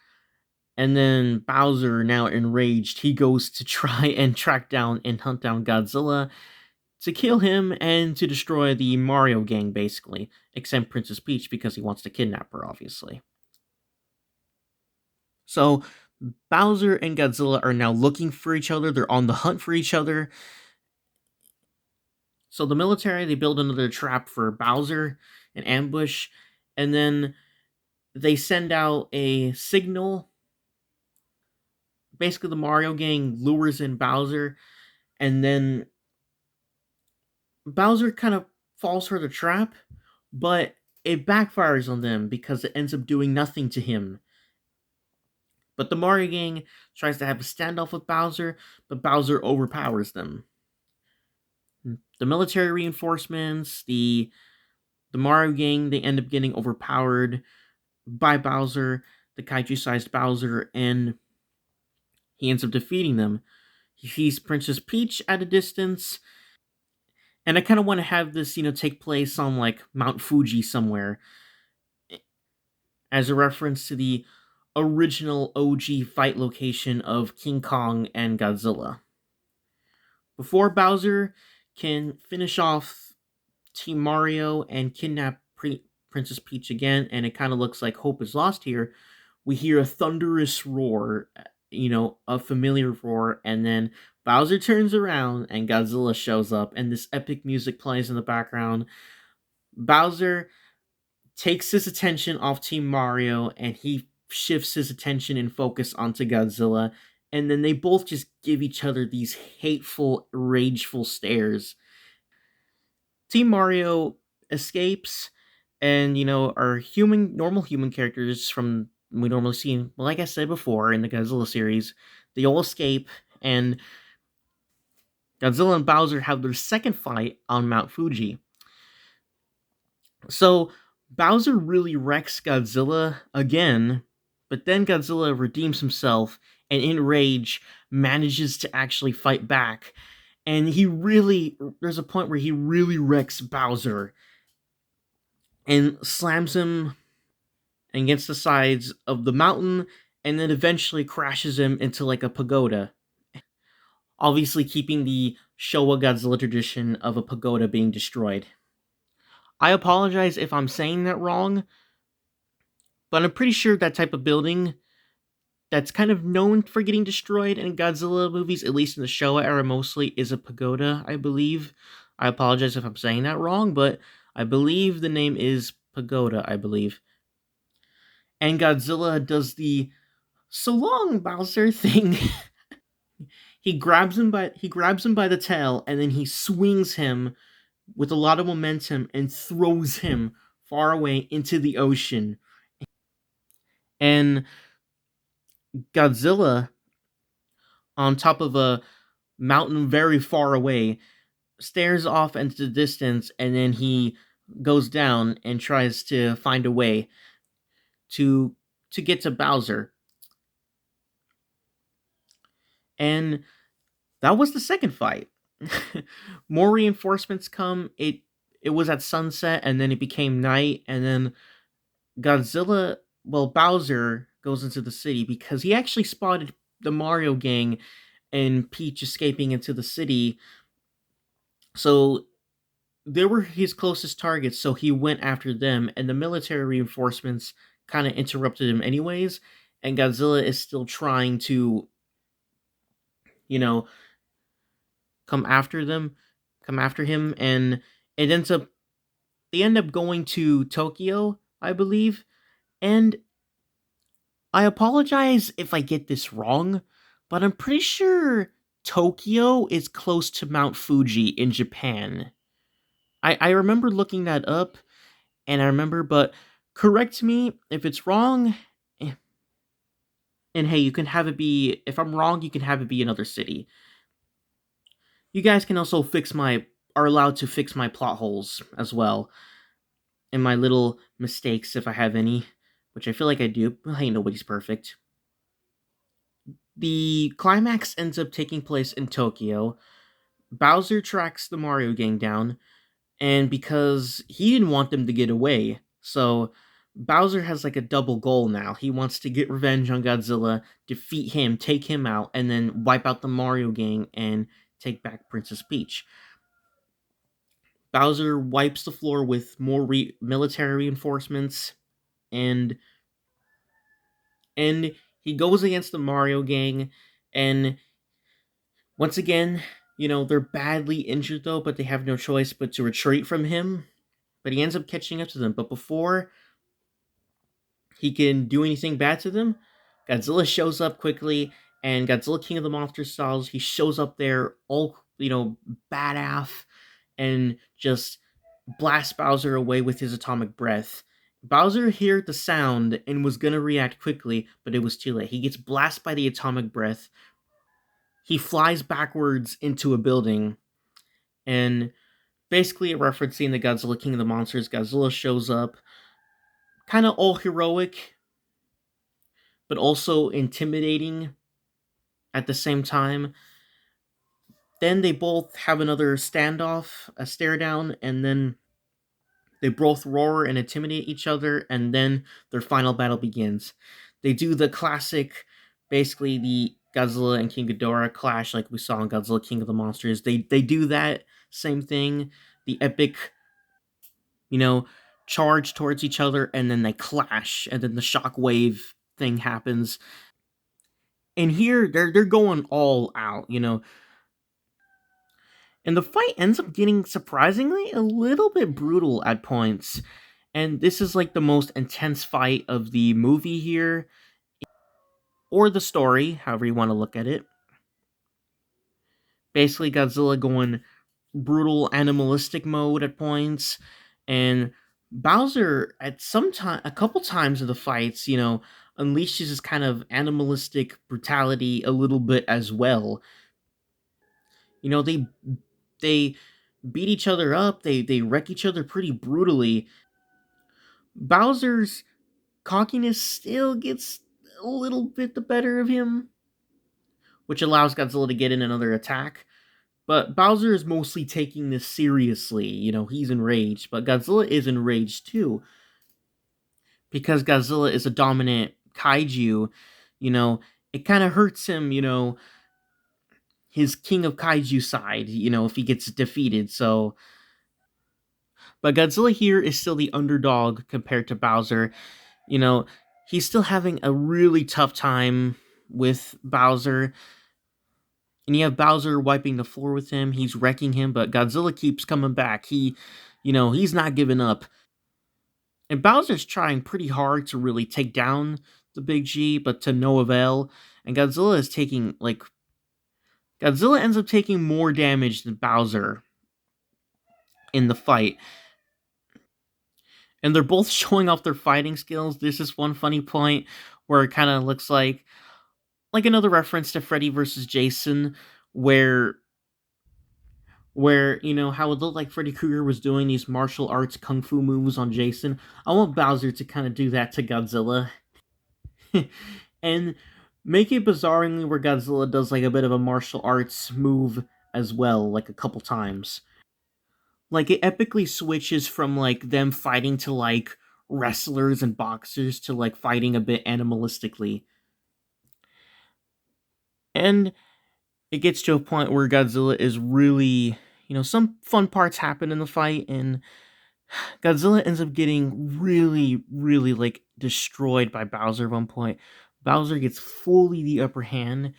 And then Bowser, now enraged, he goes to try and track down and hunt down Godzilla to kill him and to destroy the Mario gang, basically. Except Princess Peach, because he wants to kidnap her, obviously. So Bowser and Godzilla are now looking for each other. They're on the hunt for each other. So the military, they build another trap for Bowser, an ambush, and then they send out a signal. Basically, the Mario gang lures in Bowser, and then Bowser kind of falls for the trap, but it backfires on them because it ends up doing nothing to him. But the Mario gang tries to have a standoff with Bowser, but Bowser overpowers them. The military reinforcements, the Mario gang, they end up getting overpowered by Bowser, the kaiju-sized Bowser, and he ends up defeating them. He sees Princess Peach at a distance, and I kind of want to have this, take place on like Mount Fuji somewhere, as a reference to the original OG fight location of King Kong and Godzilla. Before Bowser can finish off Team Mario and kidnap Princess Peach again, and it kind of looks like hope is lost here, we hear a thunderous roar, a familiar roar, and then Bowser turns around and Godzilla shows up, and this epic music plays in the background. Bowser takes his attention off Team Mario and he shifts his attention and focus onto Godzilla. And then they both just give each other these hateful, rageful stares. Team Mario escapes, and our normal human characters from we normally see, well, like I said before in the Godzilla series, they all escape, and Godzilla and Bowser have their second fight on Mount Fuji. So Bowser really wrecks Godzilla again, but then Godzilla redeems himself and in rage manages to actually fight back. And there's a point where he really wrecks Bowser and slams him against the sides of the mountain and then eventually crashes him into like a pagoda. Obviously, keeping the Showa Godzilla tradition of a pagoda being destroyed. I apologize if I'm saying that wrong, but I'm pretty sure that type of building that's kind of known for getting destroyed in Godzilla movies, at least in the Showa era mostly, is a pagoda, I believe. I apologize if I'm saying that wrong, but I believe the name is pagoda, I believe. And Godzilla does the "so long, Bowser" thing. He grabs him by the tail and then he swings him with a lot of momentum and throws him far away into the ocean. And Godzilla, on top of a mountain very far away, stares off into the distance, and then he goes down and tries to find a way to get to Bowser. And that was the second fight. More reinforcements come. It was at sunset, and then it became night, and then Bowser goes into the city because he actually spotted the Mario gang and Peach escaping into the city. So they were his closest targets, so he went after them, and the military reinforcements kind of interrupted him anyways, and Godzilla is still trying to, you know, come after them, come after him, and it ends up they end up going to Tokyo, I believe, and I apologize if I get this wrong, but I'm pretty sure Tokyo is close to Mount Fuji in Japan. I remember looking that up, and I remember, but correct me if it's wrong. eh, And hey, you can have it be, if I'm wrong, you can have it be another city. You guys can also are allowed to fix my plot holes as well, and my little mistakes if I have any, which I feel like I do. Well, hey, nobody's perfect. The climax ends up taking place in Tokyo. Bowser tracks the Mario gang down, and because he didn't want them to get away, so Bowser has like a double goal now. He wants to get revenge on Godzilla, defeat him, take him out, and then wipe out the Mario gang and take back Princess Peach. Bowser wipes the floor with more military reinforcements, and and he goes against the Mario gang, and once again, they're badly injured though, but they have no choice but to retreat from him. But he ends up catching up to them. But before he can do anything bad to them, Godzilla shows up quickly, and Godzilla King of the Monsters styles, he shows up there all, badass, and just blasts Bowser away with his atomic breath. Bowser heard the sound and was gonna react quickly, but it was too late. He gets blasted by the atomic breath. He flies backwards into a building, and basically referencing the Godzilla King of the Monsters, Godzilla shows up, kind of all heroic, but also intimidating at the same time. Then they both have another standoff, a stare down, and then they both roar and intimidate each other, and then their final battle begins. They do the classic, basically the Godzilla and King Ghidorah clash like we saw in Godzilla King of the Monsters. They do that same thing, the epic, you know, charge towards each other, and then they clash, and then the shockwave thing happens. And here they're going all out, And the fight ends up getting surprisingly a little bit brutal at points. And this is like the most intense fight of the movie here, or the story, however you want to look at it. Basically, Godzilla going brutal animalistic mode at points, and Bowser at some time, a couple times of the fights, unleashes his kind of animalistic brutality a little bit as well. They beat each other up, they wreck each other pretty brutally. Bowser's cockiness still gets a little bit the better of him, which allows Godzilla to get in another attack. But Bowser is mostly taking this seriously. He's enraged, but Godzilla is enraged too. Because Godzilla is a dominant kaiju, it kind of hurts him, his king of kaiju side, if he gets defeated. But Godzilla here is still the underdog compared to Bowser. You know, he's still having a really tough time with Bowser. And you have Bowser wiping the floor with him. He's wrecking him, but Godzilla keeps coming back. He's not giving up. And Bowser's trying pretty hard to really take down the Big G, but to no avail. And Godzilla ends up taking more damage than Bowser in the fight. And they're both showing off their fighting skills. This is one funny point where it kind of looks like another reference to Freddy versus Jason, where how it looked like Freddy Krueger was doing these martial arts kung fu moves on Jason. I want Bowser to kind of do that to Godzilla. And make it bizarrely where Godzilla does like a bit of a martial arts move as well, like a couple times. Like it epically switches from like them fighting to like wrestlers and boxers to like fighting a bit animalistically. And it gets to a point where Godzilla is really, some fun parts happen in the fight, and Godzilla ends up getting really, really like destroyed by Bowser at one point. Bowser gets fully the upper hand,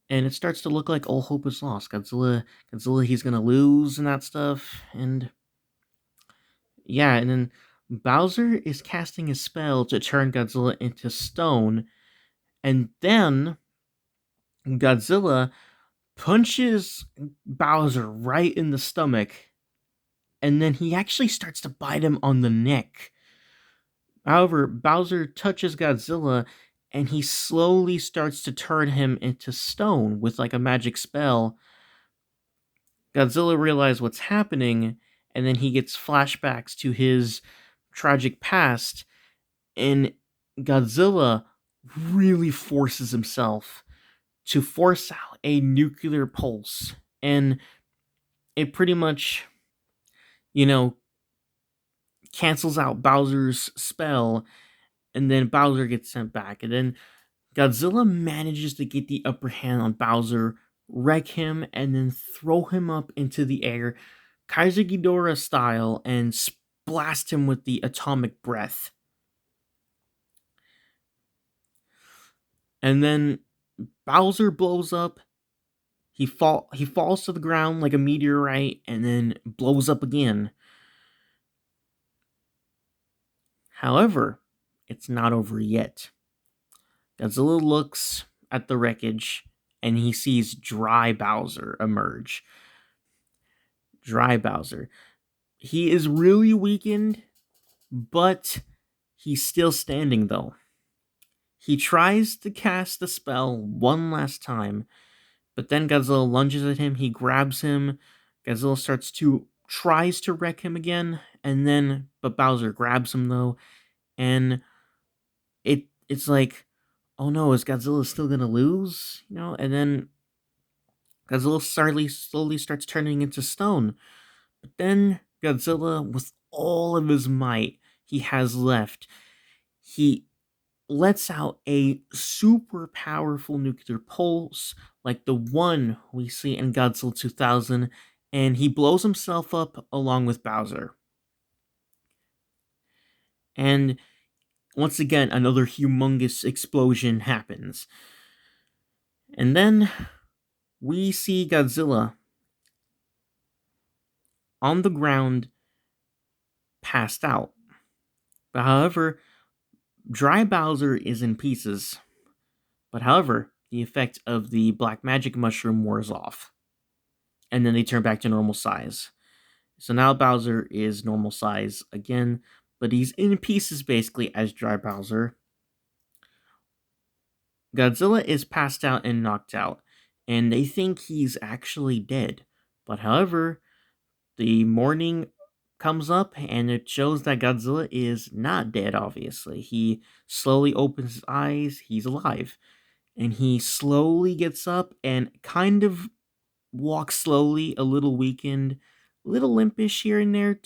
and it starts to look like all hope is lost. Godzilla, he's gonna lose and that stuff, and yeah, and then Bowser is casting a spell to turn Godzilla into stone, and then Godzilla punches Bowser right in the stomach, and then he actually starts to bite him on the neck. However, Bowser touches Godzilla, and he slowly starts to turn him into stone with like a magic spell. Godzilla realizes what's happening, and then he gets flashbacks to his tragic past, and Godzilla really forces himself to force out a nuclear pulse, and it pretty much, you know, cancels out Bowser's spell, and then Bowser gets sent back, and then Godzilla manages to get the upper hand on Bowser, wreck him, and then throw him up into the air, Kaiser Ghidorah style, and blast him with the atomic breath. And then Bowser blows up. He falls to the ground like a meteorite, and then blows up again. However, it's not over yet. Godzilla looks at the wreckage, and he sees Dry Bowser emerge. Dry Bowser. He is really weakened, but he's still standing though. He tries to cast the spell one last time, but then Godzilla lunges at him, he grabs him, Godzilla tries to wreck him again, but Bowser grabs him though, and it's like, oh no, is Godzilla still gonna lose? And then Godzilla slowly starts turning into stone. But then Godzilla, with all of his might he has left, he lets out a super powerful nuclear pulse like the one we see in Godzilla 2000, and he blows himself up along with Bowser. And once again, another humongous explosion happens. And then we see Godzilla on the ground, passed out. But however, Dry Bowser is in pieces. But however, the effect of the black magic mushroom wears off. And then they turn back to normal size. So now Bowser is normal size again, but he's in pieces basically as Dry Bowser. Godzilla is passed out and knocked out, and they think he's actually dead. But however, the morning comes up and it shows that Godzilla is not dead, obviously. He slowly opens his eyes, he's alive. And he slowly gets up and kind of walks slowly, a little weakened, a little limpish here and there,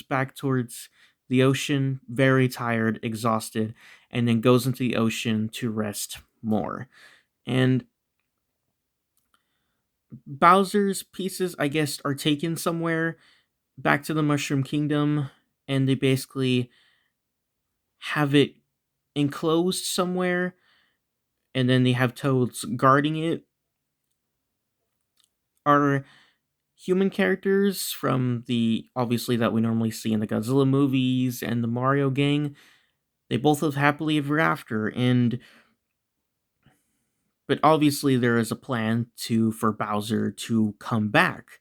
back towards the ocean, very tired, exhausted, and then goes into the ocean to rest more. And Bowser's pieces, I guess, are taken somewhere back to the Mushroom Kingdom, and they basically have it enclosed somewhere, and then they have Toads guarding it. Are human characters from the obviously that we normally see in the Godzilla movies and the Mario gang. They both live happily ever after, and but obviously there is a plan for Bowser to come back.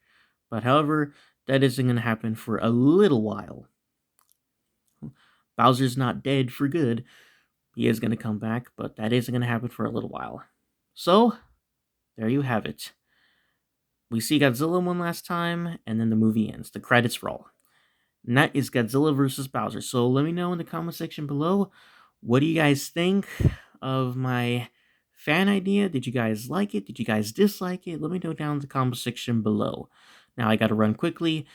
But however, that isn't going to happen for a little while. Bowser's not dead for good. He is going to come back, but that isn't going to happen for a little while. So, there you have it. We see Godzilla one last time, and then the movie ends. The credits roll. And that is Godzilla vs. Bowser. So let me know in the comment section below, what do you guys think of my fan idea? Did you guys like it? Did you guys dislike it? Let me know down in the comment section below. Now I gotta run quickly.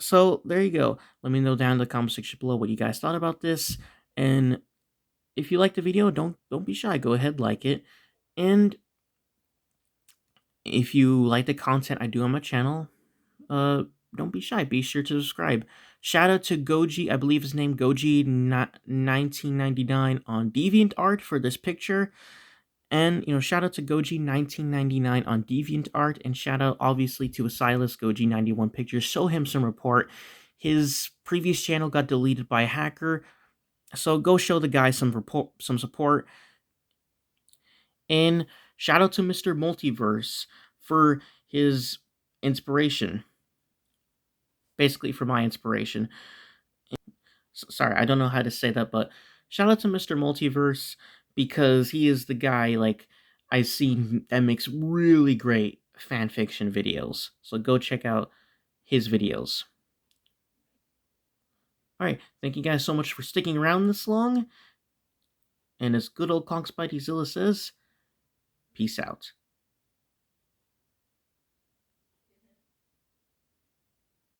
So there you go. Let me know down in the comment section below what you guys thought about this. And if you liked the video, don't be shy. Go ahead, like it. And if you like the content I do on my channel, don't be shy. Be sure to subscribe. Shout out to Goji, I believe his name Goji1999 on Deviantart for this picture. And, shout out to Goji1999 on Deviantart. And shout out, obviously, to Asilas Goji91 Pictures. Show him some report. His previous channel got deleted by a hacker. So go show the guy some support. And shout out to Mr. Multiverse for his inspiration. Basically, for my inspiration. Sorry, I don't know how to say that, but shout out to Mr. Multiverse because he is the guy, I've seen that makes really great fanfiction videos. So go check out his videos. Alright, thank you guys so much for sticking around this long. And as good old Conk Spideyzilla says, peace out.